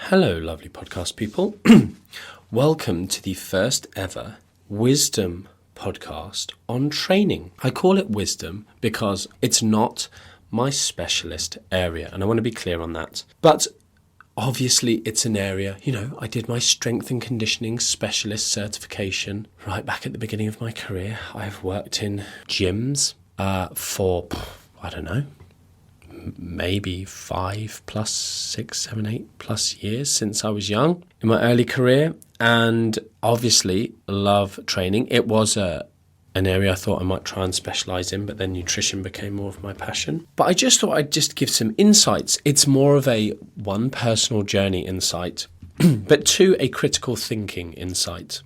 Hello, lovely podcast people. Welcome to the first ever wisdom podcast on training. I call it wisdom because it's not my specialist area, and I want to be clear on that. But obviously, it's an area, I did my strength and conditioning specialist certification right back at the beginning of my career. I've worked in gyms for, I don't know, maybe 5 plus 6, 7, 8 plus years since I was young in my early career, and obviously love training. It was an area I thought I might try and specialize in, but then nutrition became more of my passion. But I just thought I'd just give some insights. It's more of a one, personal journey insight, but two, a critical thinking insight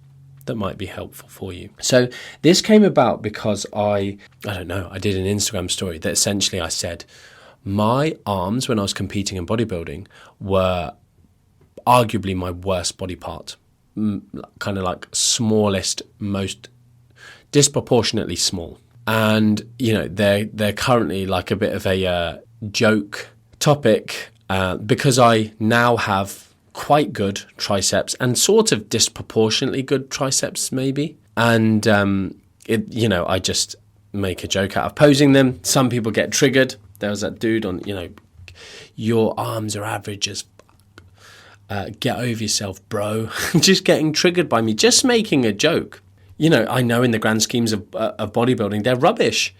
that might be helpful for you. So this came about because I did an Instagram story that essentially I said, my arms when I was competing in bodybuilding were arguably my worst body part, kind of like smallest, most disproportionately small. And, they're currently like a bit of a joke topic because I now have quite good triceps and sort of disproportionately good triceps maybe. And, I just make a joke out of posing them. Some people get triggered. There was that dude on, your arms are average as get over yourself, bro. Just getting triggered by me, just making a joke. I know in the grand schemes of bodybuilding, they're rubbish.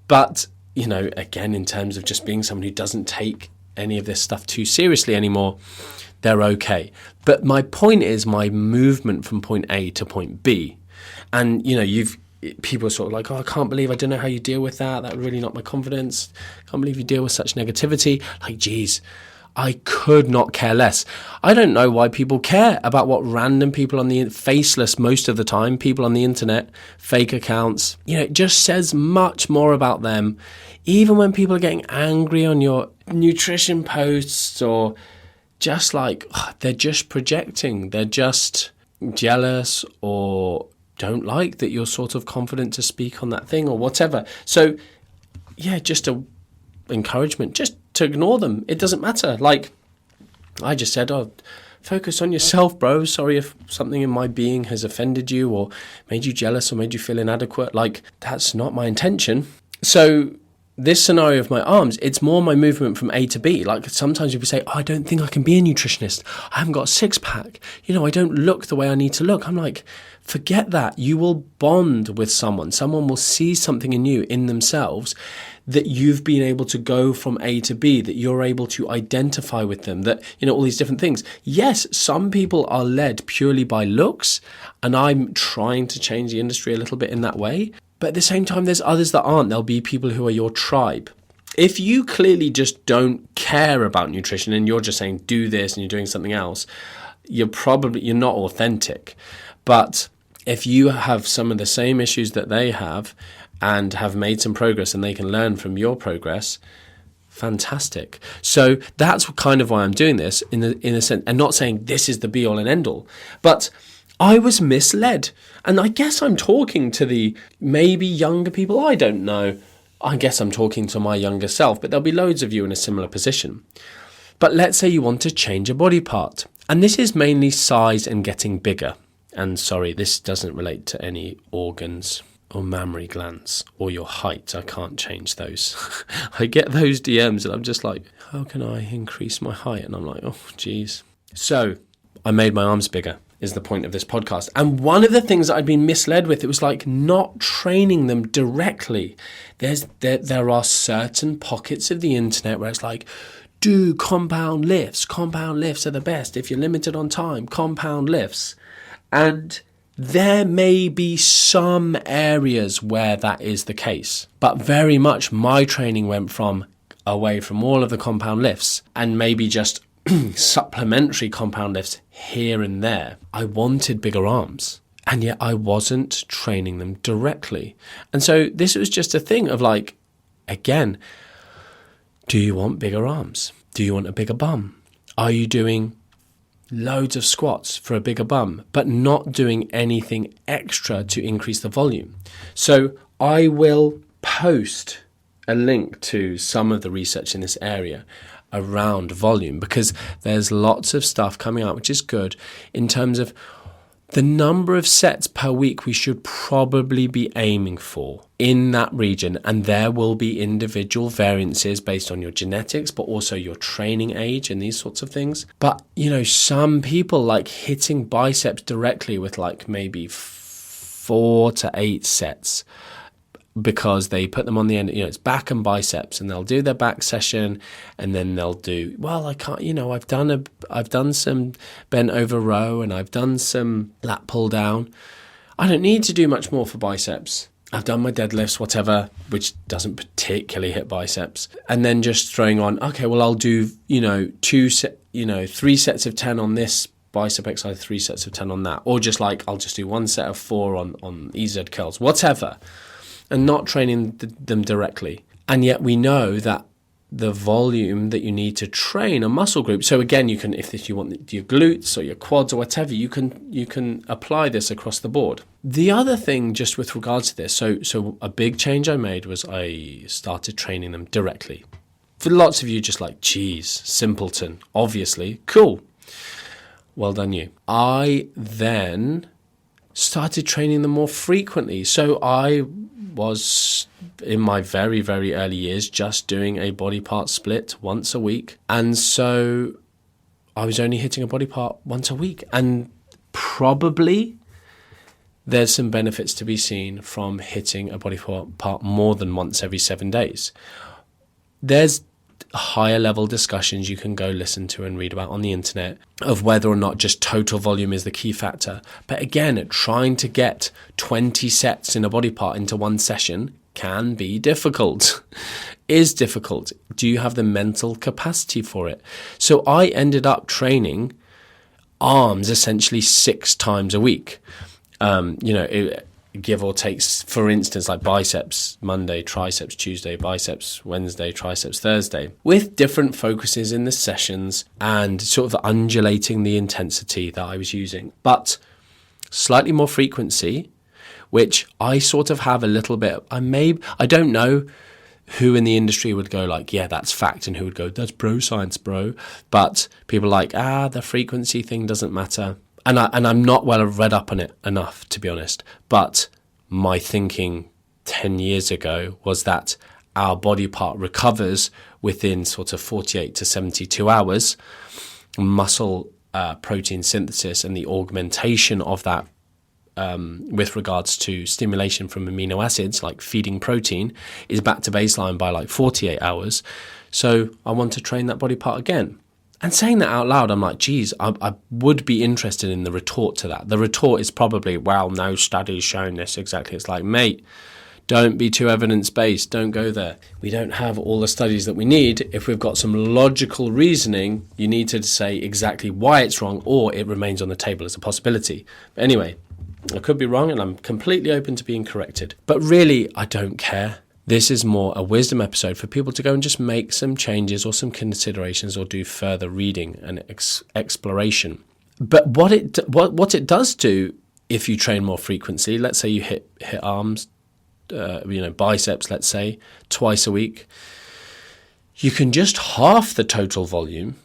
But, again, in terms of just being someone who doesn't take any of this stuff too seriously anymore, they're okay. But my point is my movement from point A to point B. And, people are sort of like, I can't believe, I don't know how you deal with that. That really knocked my confidence. Can't believe you deal with such negativity. Like, geez, I could not care less. I don't know why people care about what random people on the faceless, most of the time, people on the internet, fake accounts, it just says much more about them. Even when people are getting angry on your nutrition posts or just like, they're just projecting, they're just jealous or don't like that you're sort of confident to speak on that thing or whatever. So just a encouragement, just to ignore them. It doesn't matter. Like I just said, focus on yourself, bro. Sorry if something in my being has offended you or made you jealous or made you feel inadequate. Like, that's not my intention. So this scenario of my arms, it's more my movement from A to B. Like sometimes people say, I don't think I can be a nutritionist. I haven't got a six pack. I don't look the way I need to look. I'm like, forget that. You will bond with someone. Someone will see something in you, in themselves, that you've been able to go from A to B, that you're able to identify with them, that, all these different things. Yes, some people are led purely by looks, and I'm trying to change the industry a little bit in that way. But at the same time, there's others that aren't. There'll be people who are your tribe. If you clearly just don't care about nutrition and you're just saying, do this, and you're doing something else, you're not authentic. But if you have some of the same issues that they have and have made some progress and they can learn from your progress, fantastic. So that's kind of why I'm doing this in a sense, and not saying this is the be all and end all, but I was misled. And I guess I'm talking to the maybe younger people. I don't know. I guess I'm talking to my younger self, but there'll be loads of you in a similar position. But let's say you want to change a body part. And this is mainly size and getting bigger. And sorry, this doesn't relate to any organs or mammary glands or your height. I can't change those. I get those DMs and I'm just like, how can I increase my height? And I'm like, oh, geez. So I made my arms bigger, is the point of this podcast. And one of the things that I'd been misled with, it was like not training them directly. There are certain pockets of the internet where it's like, do compound lifts. Compound lifts are the best. If you're limited on time, compound lifts. And there may be some areas where that is the case. But very much my training went away from all of the compound lifts and maybe just supplementary compound lifts here and there. I wanted bigger arms, and yet I wasn't training them directly. And so this was just a thing of like, again, do you want bigger arms? Do you want a bigger bum? Are you doing loads of squats for a bigger bum, but not doing anything extra to increase the volume? So I will post a link to some of the research in this area. around volume, because there's lots of stuff coming out, which is good in terms of the number of sets per week we should probably be aiming for in that region. And there will be individual variances based on your genetics, but also your training age and these sorts of things. But, some people like hitting biceps directly with like maybe 4 to 8 sets, because they put them on the end, it's back and biceps, and they'll do their back session, and then they'll do, I can't, I've done some bent over row, and I've done some lat pull down. I don't need to do much more for biceps. I've done my deadlifts, whatever, which doesn't particularly hit biceps. And then just throwing on, okay, well, I'll do, 3 sets of 10 on this bicep exercise, 3 sets of 10 on that. Or just like, I'll just do 1 set of 4 on EZ curls, whatever. And not training them directly. And yet we know that the volume that you need to train a muscle group. So again, you can, if you want your glutes or your quads or whatever, you can apply this across the board. The other thing, just with regards to this, so a big change I made was I started training them directly. For lots of you, just like, geez, simpleton, obviously, cool. Well done you. I then started training them more frequently. So I was, in my very, very early years, just doing a body part split once a week. And so I was only hitting a body part once a week. And probably there's some benefits to be seen from hitting a body part more than once every 7 days. There's higher level discussions you can go listen to and read about on the internet of whether or not just total volume is the key factor. But again, trying to get 20 sets in a body part into one session can be difficult, is difficult. Do you have the mental capacity for it? So I ended up training arms essentially 6 times a week. Give or take, for instance, like biceps Monday, triceps Tuesday, biceps Wednesday, triceps Thursday, with different focuses in the sessions and sort of undulating the intensity that I was using, but slightly more frequency, which I sort of have a little bit. I don't know who in the industry would go like, yeah, that's fact, and who would go, that's bro science, bro. But people are like, the frequency thing doesn't matter. And I'm not well read up on it enough, to be honest. But my thinking 10 years ago was that our body part recovers within sort of 48 to 72 hours. Muscle protein synthesis and the augmentation of that with regards to stimulation from amino acids, like feeding protein, is back to baseline by like 48 hours. So I want to train that body part again. And saying that out loud, I'm like, geez, I would be interested in the retort to that. The retort is probably, well, no study's shown this exactly. It's like, mate, don't be too evidence-based. Don't go there. We don't have all the studies that we need. If we've got some logical reasoning, you need to say exactly why it's wrong, or it remains on the table as a possibility. But anyway, I could be wrong, and I'm completely open to being corrected. But really, I don't care. This is more a wisdom episode for people to go and just make some changes or some considerations or do further reading and exploration. But what it does do, if you train more frequency, let's say you hit arms, biceps, let's say, twice a week, you can just half the total volume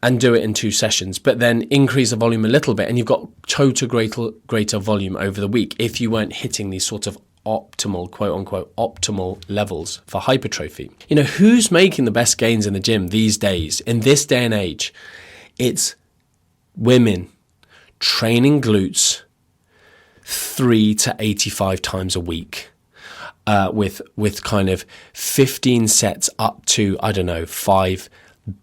and do it in 2 sessions, but then increase the volume a little bit, and you've got total greater volume over the week if you weren't hitting these sort of optimal, quote unquote, optimal levels for hypertrophy. Who's making the best gains in the gym these days, in this day and age? It's women training glutes 3 to 85 times a week, with kind of 15 sets up to, 5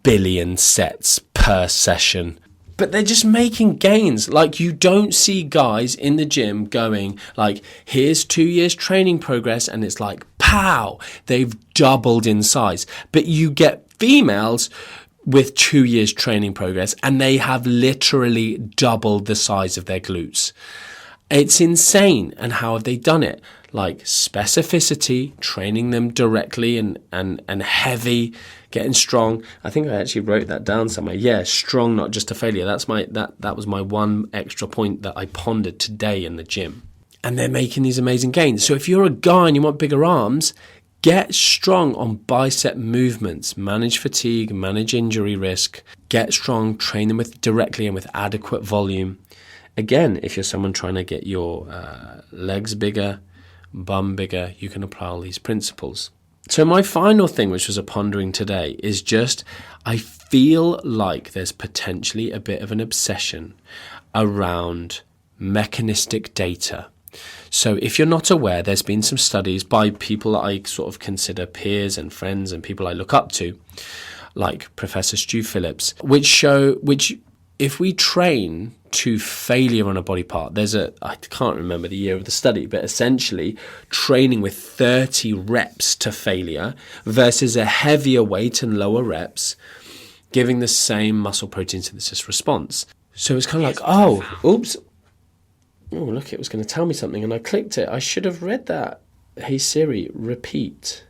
billion sets per session. But they're just making gains. Like, you don't see guys in the gym going like, here's 2 years training progress, and it's like, pow, they've doubled in size. But you get females with 2 years training progress, and they have literally doubled the size of their glutes. It's insane. And how have they done it? Like specificity, training them directly and heavy, getting strong. I think I actually wrote that down somewhere. Yeah, strong, not just a failure. That was my one extra point that I pondered today in the gym. And they're making these amazing gains. So if you're a guy and you want bigger arms, Get strong on bicep movements, manage fatigue, manage injury risk, get strong, train them directly and with adequate volume. Again, if you're someone trying to get your legs bigger, bum bigger, you can apply all these principles. So my final thing, which was a pondering today, is just I feel like there's potentially a bit of an obsession around mechanistic data. So if you're not aware, there's been some studies by people that I sort of consider peers and friends and people I look up to, like Professor Stu Phillips, which if we train to failure on a body part, I can't remember the year of the study, but essentially training with 30 reps to failure versus a heavier weight and lower reps, giving the same muscle protein synthesis response. So it's kind of like, oops. Oh, look, it was going to tell me something and I clicked it. I should have read that. Hey Siri, repeat.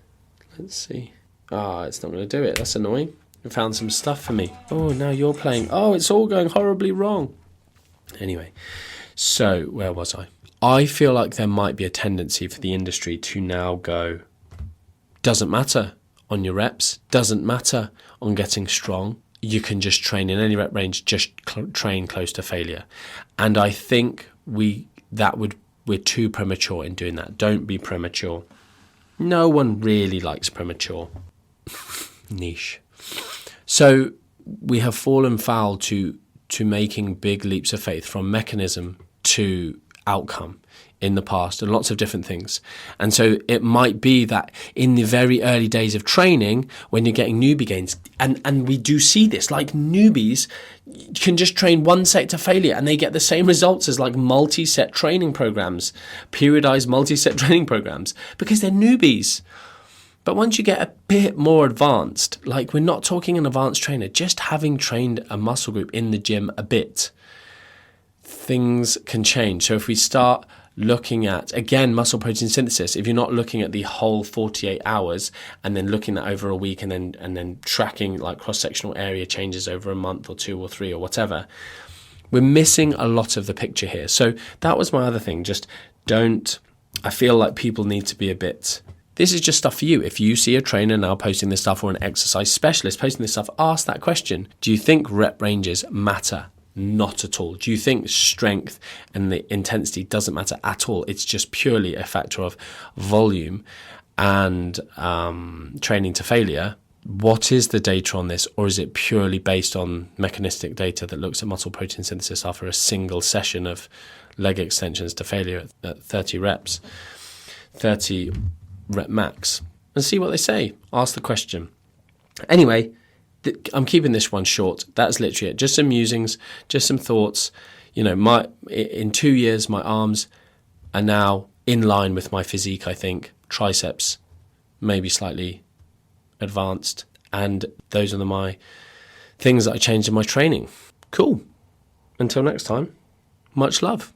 Let's see. It's not going to do it. That's annoying. It found some stuff for me. Oh, now you're playing. Oh, it's all going horribly wrong. Anyway, so where was I? I feel like there might be a tendency for the industry to now go, doesn't matter on your reps, doesn't matter on getting strong. You can just train in any rep range, just train close to failure. And I think we're too premature in doing that. Don't be premature. No one really likes premature. Niche. So we have fallen foul to making big leaps of faith from mechanism to outcome in the past and lots of different things. And so it might be that in the very early days of training, when you're getting newbie gains, and we do see this, like newbies can just train one set to failure and they get the same results as like multi-set training programs, periodized multi-set training programs, because they're newbies. But once you get a bit more advanced, like we're not talking an advanced trainer, just having trained a muscle group in the gym a bit, things can change. So if we start looking at, again, muscle protein synthesis, if you're not looking at the whole 48 hours and then looking at over a week and then tracking like cross-sectional area changes over a month or 2 or 3 or whatever, we're missing a lot of the picture here. So that was my other thing. I feel like people need to be a bit, this is just stuff for you. If you see a trainer now posting this stuff or an exercise specialist posting this stuff, ask that question. Do you think rep ranges matter? Not at all. Do you think strength and the intensity doesn't matter at all? It's just purely a factor of volume and training to failure. What is the data on this? Or is it purely based on mechanistic data that looks at muscle protein synthesis after a single session of leg extensions to failure at 30 reps, 30 rep max? And see what they say. Ask the question. Anyway, I'm keeping this one short. That's literally it. Just some musings, just some thoughts. You know, in 2 years, my arms are now in line with my physique, I think. Triceps, maybe slightly advanced. And those are my things that I changed in my training. Cool. Until next time, much love.